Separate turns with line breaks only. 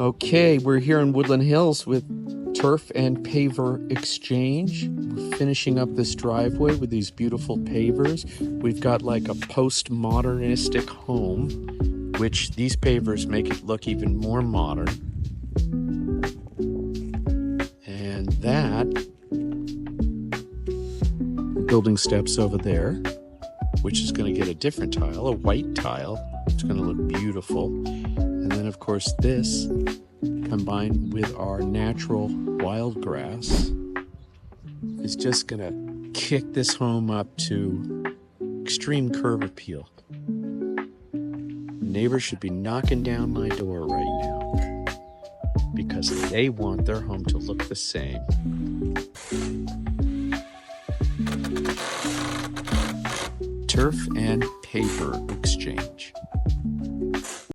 Okay, we're here in Woodland Hills with Turf and Paver Exchange. We're finishing up this driveway with these beautiful pavers. We've got like a post-modernistic home, which these pavers make it look even more modern. And that, building steps over there, which is going to get a different tile, a white tile. It's going to look beautiful. And then, of course, this combined with our natural wild grass is just going to kick this home up to extreme curb appeal. Neighbors should be knocking down my door right now because they want their home to look the same. Turf and Paver Exchange.